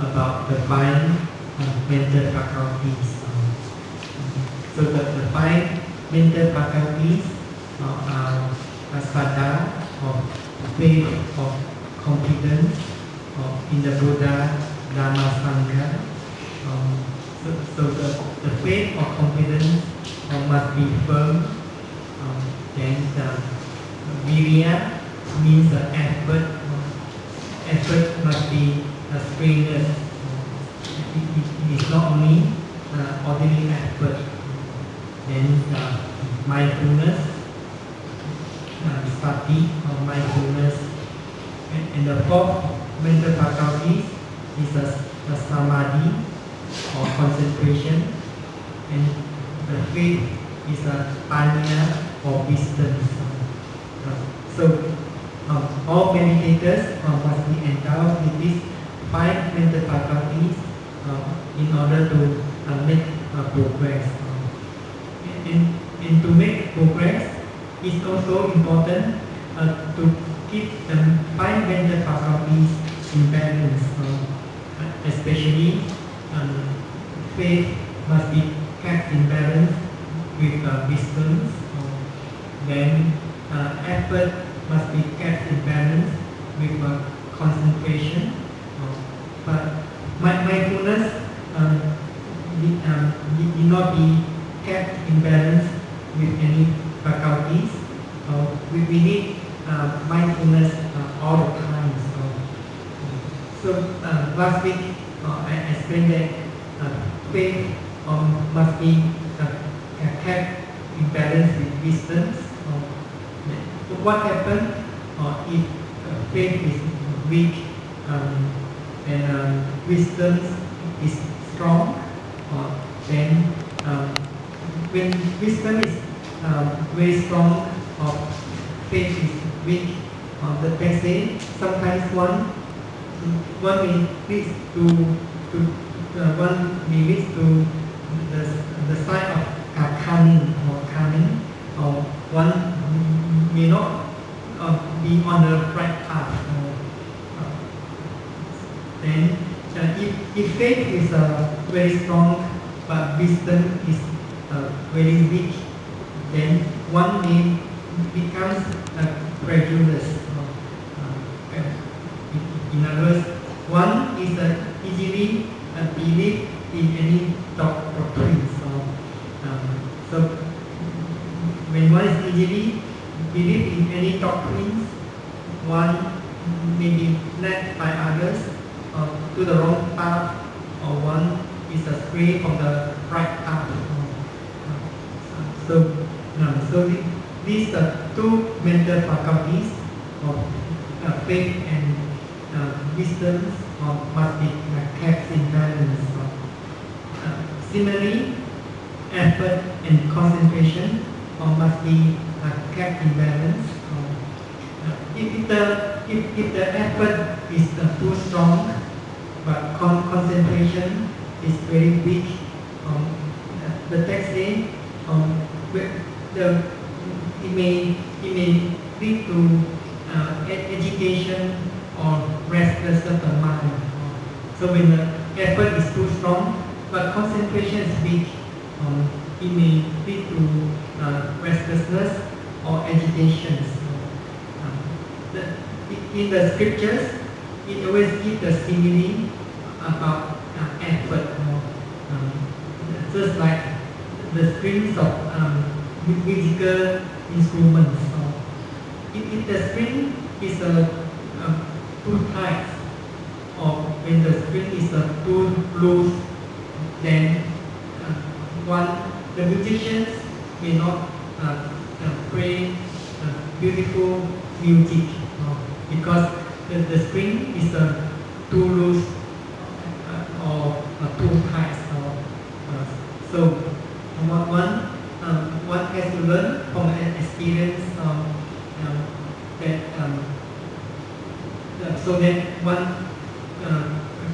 about the five mental faculties. So the five mental faculties are saddha, or faith, or confidence, in the Buddha, Dhamma, Sangha. So the faith or confidence must be firm. Then the virya means the effort. Effort must be strenuous. It is not only ordinary effort. Then mindfulness, sati or mindfulness, and the fourth mental faculty is the samadhi or concentration, and the fifth is a panya or wisdom. So all meditators must be endowed with these five mental faculties in order to make progress. And to make progress, it's also important to keep the five mental faculties in balance. Especially faith must be kept in balance with wisdom. Then effort must be kept in balance with concentration. But mindfulness need not be kept in balance with any faculties. We need mindfulness all the time. So last week I explained that faith must be kept in balance with wisdom. What happens if faith is weak and wisdom is strong? Then when wisdom is very strong or faith is weak, the person sometimes one may lead to the side of cunning, or one may not be on the right path. Then if faith is very strong but wisdom is very weak, then one may becomes credulous. In other words, one is easily believe in any doctrine. So when one is easily believe in any doctrines, one may be led by others to the wrong path, or one is astray from the right path. So these two mental faculties of faith and wisdom must be kept in balance. Similarly, effort and concentration must be kept in balance. If the effort is too strong, but concentration is very weak, the text says it may lead to agitation or restlessness of the mind. So when the effort is too strong, but concentration is weak, it may lead to restlessness or agitation. In the scriptures, it always gives the simile about effort. Just like the strings of musical instruments. If the string is too tight, or when the string is too loose, then the musicians may not play beautiful music because the string is too loose or too tight. So one has to learn from an experience so that one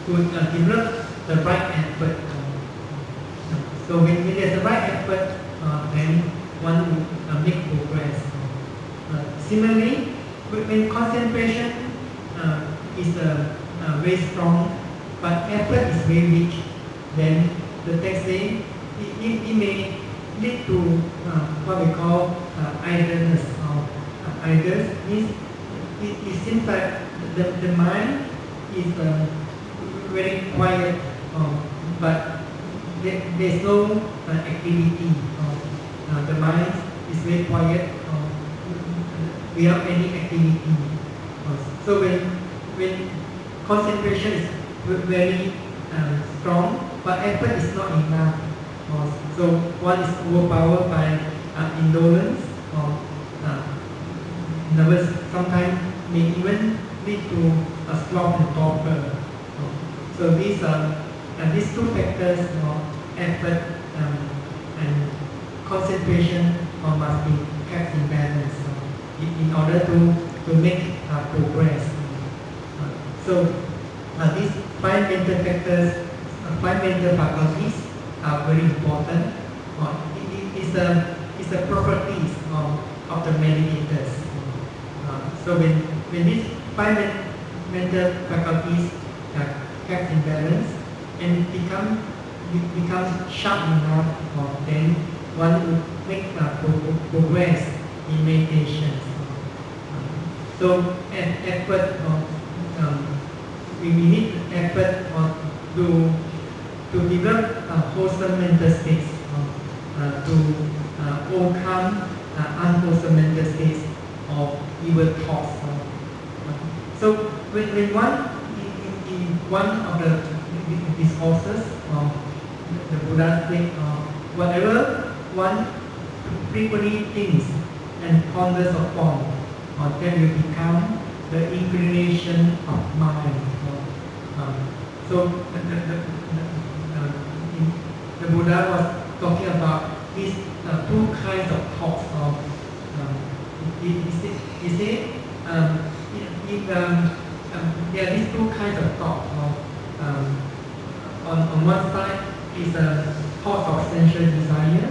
could develop the right effort. So when there's a right effort, then one will make progress. Similarly, when concentration is very strong, but effort is very weak, then the text say it may lead to what we call idleness. Idleness means it seems like the mind is very quiet, but there's no activity. The mind is very quiet without any activity. So when concentration is very strong, but effort is not enough. So one is overpowered by indolence or nervous. Sometimes may even lead to sloth and torpor. So these two factors, effort and concentration, must be kept in balance in order to make progress. So these five mental factors, five mental faculties are very important. It's the properties of the meditators. So when these five mental faculties are kept in balance and become sharp enough, then one would make progress in meditation. So effort, we need effort to develop wholesome mental states, to overcome unwholesome mental states of evil thoughts. So when one in one of the discourses, the Buddha said, whatever one frequently thinks and ponders upon, then will become the inclination of mind. So the Buddha was talking about these two kinds of thoughts. He said there are these two kinds of thoughts. On one side is thoughts of sensual desire,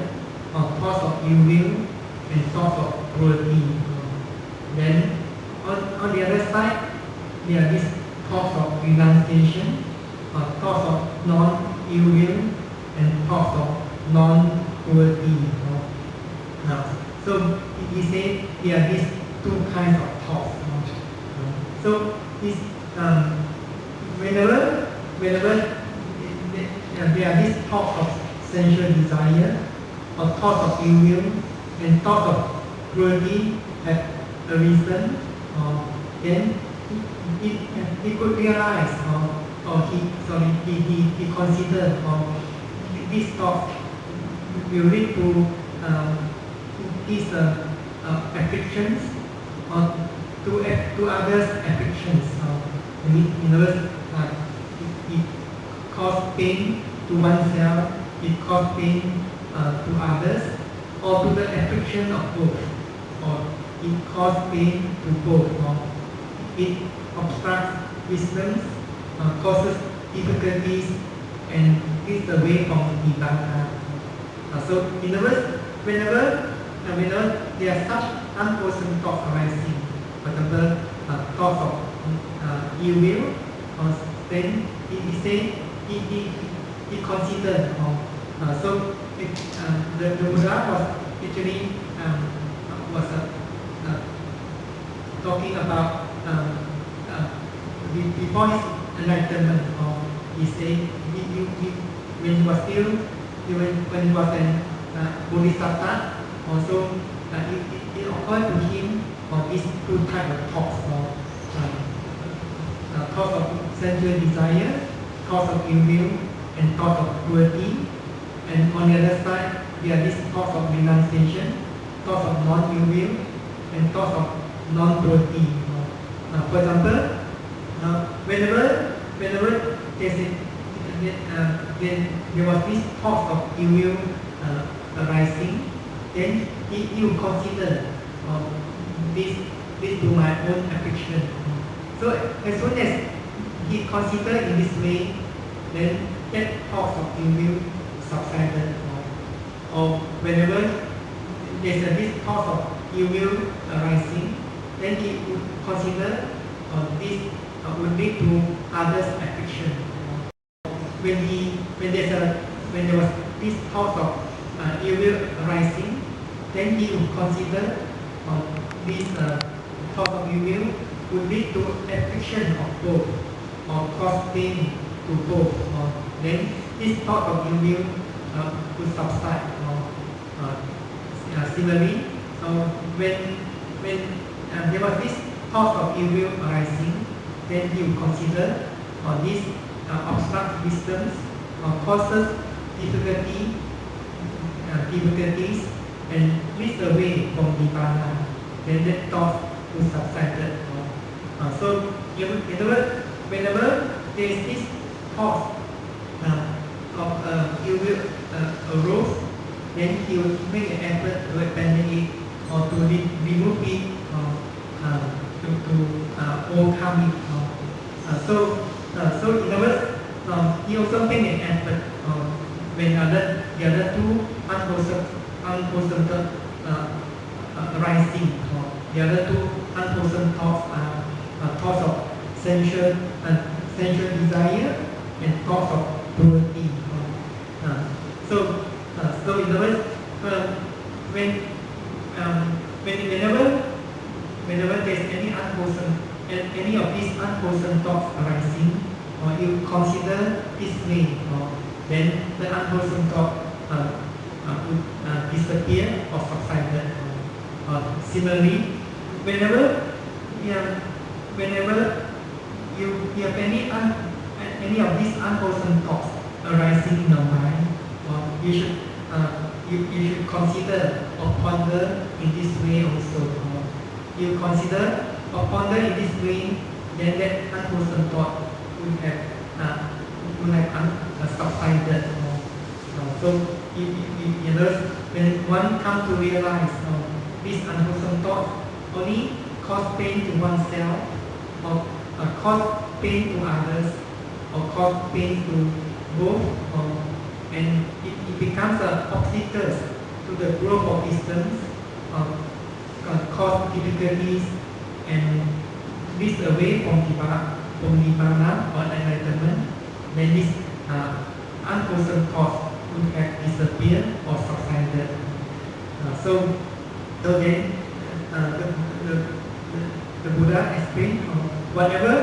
thoughts of ill will, and thoughts of cruelty. Then on the other side, there are these thoughts of renunciation, thoughts of non-ill will, and thoughts of non-cruelty. So he said there are these two kinds of thoughts. So this, whenever there are these thoughts of sensual desire, or thoughts of ill will, and thoughts of cruelty have arisen, then he could realize, or he considered these thoughts will lead to these afflictions, to others' afflictions. In other words, it causes pain to oneself, it causes pain to others, or to the affliction of both, or it causes pain to both. It obstructs wisdom, causes difficulties, and leads away from Nibbana. So in other words, whenever there are such unwholesome thoughts arising, for example, thoughts of ill will, then he said he considered. So the Buddha was actually talking about before his enlightenment. He said when he was still when he was an Bodhisattva, also it occurred to him these two types of thoughts, thoughts of sensual desire, thoughts of ill will, and thoughts of cruelty. And on the other side, there are these thoughts of renunciation, thoughts of non-ill will, and thoughts of non-cruelty. For example, whenever there was this thought of ill will arising, then he will consider this to my own affliction. So as soon as he considered in this way, then that thought of ill will subsided. Or whenever there's this thought of ill will arising, then he would consider this would lead to others' affliction. when there's when there was this thought of ill will arising, then he would consider this thought of ill will would lead to affliction of both or cause pain to both. Then this thought of ill will would subside. Similarly, when there was this thought of ill will arising, then he would consider these obstruct wisdoms causes difficulties and leads away from Nibbana. Then that thought will subside. So, in other words, whenever there is this thought of ill will arose, then he will make an effort to abandon it or to remove it to overcome it. So in other words, he also make an effort when the other two unwholesome arising. The other two unwholesome thoughts are thoughts of sensual desire and thoughts of cruelty. So in other words, whenever there is any of these unwholesome thoughts arising, or you consider this way, then the unwholesome thought would disappear or subside. Similarly, whenever you have any of these unwholesome thoughts arising in your mind, you should consider or ponder in this way also. You consider or ponder in this way, then that unwholesome thought would have subsided. So, when one comes to realize this unwholesome thought only cause pain to oneself, or cause pain to others, or cause pain to both, and it becomes obstacles to the growth of wisdoms, cause difficulties, and leads away from Nibbana or enlightenment, then this unwholesome thought would have disappeared or subsided. So then the Buddha explained whatever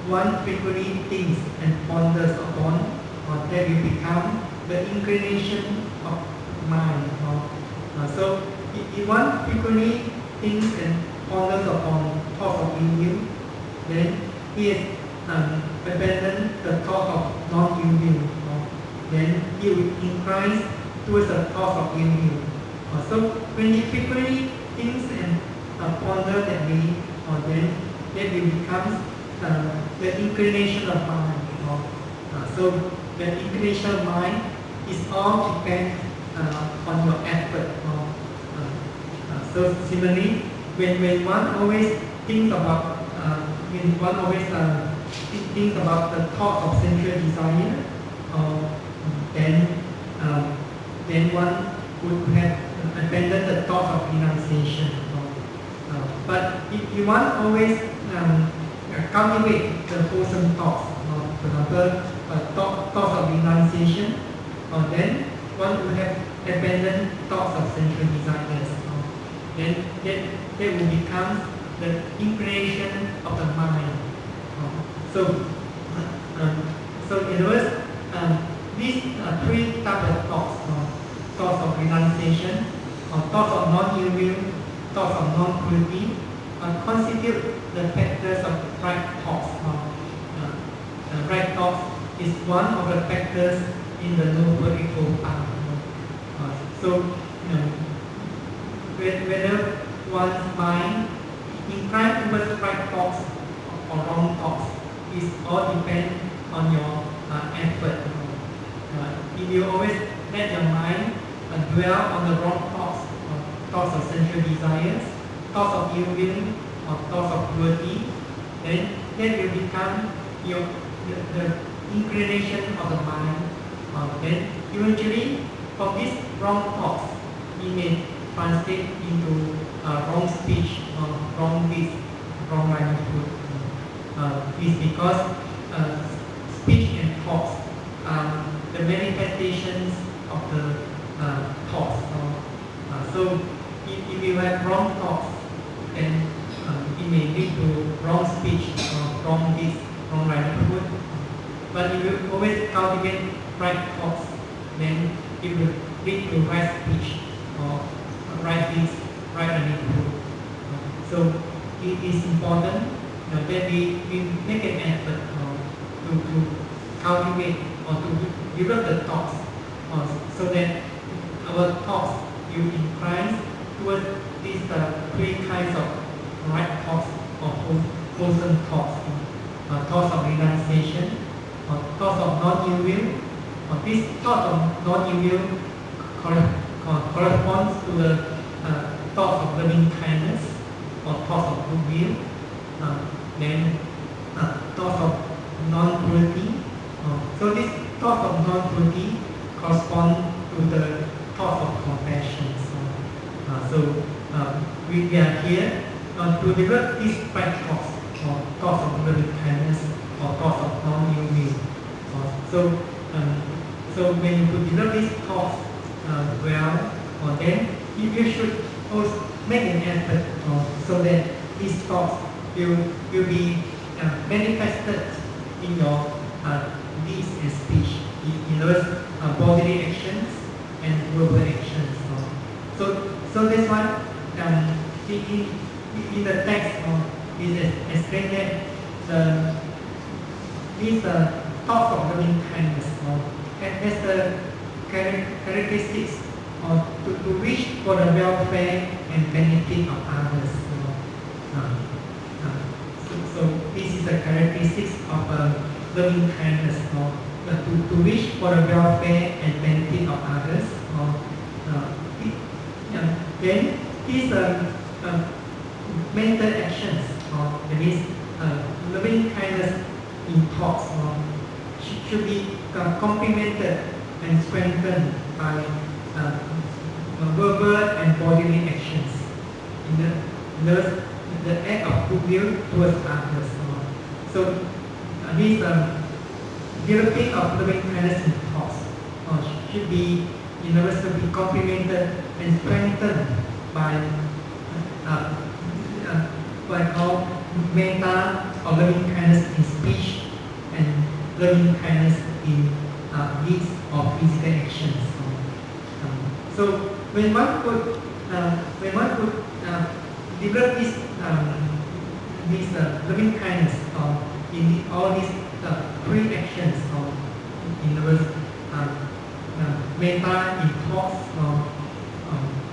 one frequently thinks and ponders upon, that will become the inclination of mind. So if one frequently thinks and ponders upon thoughts of ill will, then he has abandoned the thought of non-ill will. Then he will incline towards the thought of ill will. So when he frequently thinks and ponders that way, then that will become the inclination of mind. So the inclination of mind is all depends on your effort. So similarly, when one always thinks about thinks about the thought of sensual desire, then one would have abandoned the thought of renunciation. But if you want always cultivate the wholesome thoughts, for example, thoughts of renunciation, then one would have abandoned thoughts of sensual desires. Then that will become the inclination of the mind. So in other words, these three types of thoughts, thoughts of renunciation, thoughts of non-ill will, thoughts of non-cruelty, constitute the factors of right thoughts. Right thoughts is one of the factors in the Noble Eightfold Path. So whether one's mind inclined towards right thoughts or wrong thoughts is all depend on your effort. If you always let your mind dwell on the wrong thoughts, thoughts of sensual desires, thoughts of ill will, or thoughts of cruelty, then that will become the inclination of the mind. Then eventually, from these wrong thoughts, it may translate into wrong speech, wrong deeds, wrong livelihood. It's because speech and thoughts the manifestations of the thoughts. So if you have wrong thoughts, then it may lead to wrong speech or wrong deeds, wrong livelihood. But if you always cultivate right thoughts, then it will lead to right speech or right deeds, right livelihood. So it is important that we make an effort to cultivate or to develop the thoughts so that our thoughts will incline towards these three kinds of right thoughts or wholesome thoughts. Thoughts of renunciation, or thoughts of non-ill will, or this thought of non-ill will corresponds to the thoughts of loving kindness or thoughts of goodwill. Then thoughts of non-cruelty. So this thought of non-cruelty corresponds to the thought of compassion. We are here to develop these right thoughts or thoughts of loving kindness or thoughts of non-ill will. So when you develop these thoughts then you should also make an effort so that these thoughts will be manifested in your deeds and speech, in those bodily actions and verbal actions. So that's why in the text it is explained that these thoughts of loving kindness has the characteristics to wish for the welfare and benefit of others. So this is the characteristics of loving kindness, to wish for the welfare and benefit of others. Then these mental actions, that is loving kindness in thoughts, should be complemented and strengthened by verbal and bodily actions in the act of goodwill towards others. So this developing of loving kindness in thoughts should be to be complemented and strengthened by what I call metta or loving kindness in speech and loving kindness in deeds or physical actions. So when one could develop this loving kindness in all these three actions, in other words, metta in thoughts,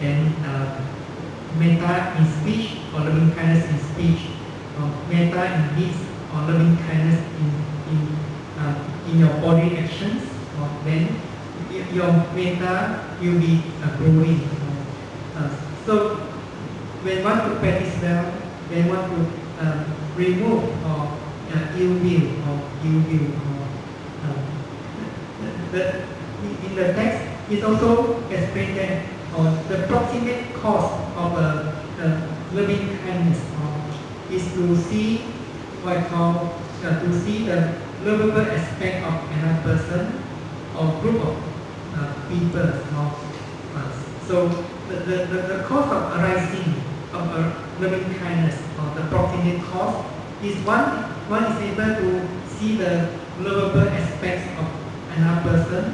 then metta in speech or loving kindness in speech, metta in deeds or loving kindness in your body actions, then your metta will be growing. So when one to practice well, then one to remove ill will. In the text, it also explained that the proximate cause of loving kindness is to see what I call to see the lovable aspect of another person or group of people. So the cause of arising of loving kindness or the proximate cause is one is able to see the lovable aspects of another person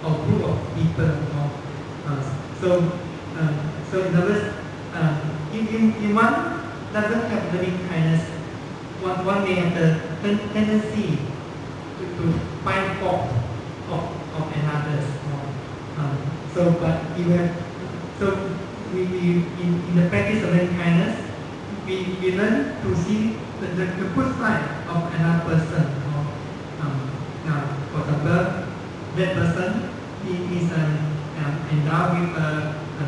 or group of people. So in other words, if one doesn't have loving kindness, one may have the tendency to find fault of another. But you have we in the practice of loving kindness, we learn to see the good side of another person. For example, that person is endowed with a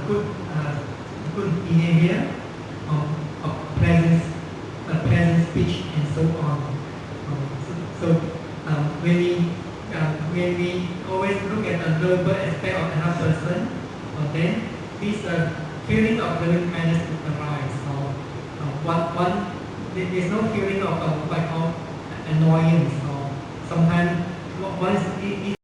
good behavior of pleasant speech and so on. When we always look at the lovable aspect of another person, then this feeling of loving kindness will arise. There's no feeling of what I call annoyance. Sometimes one is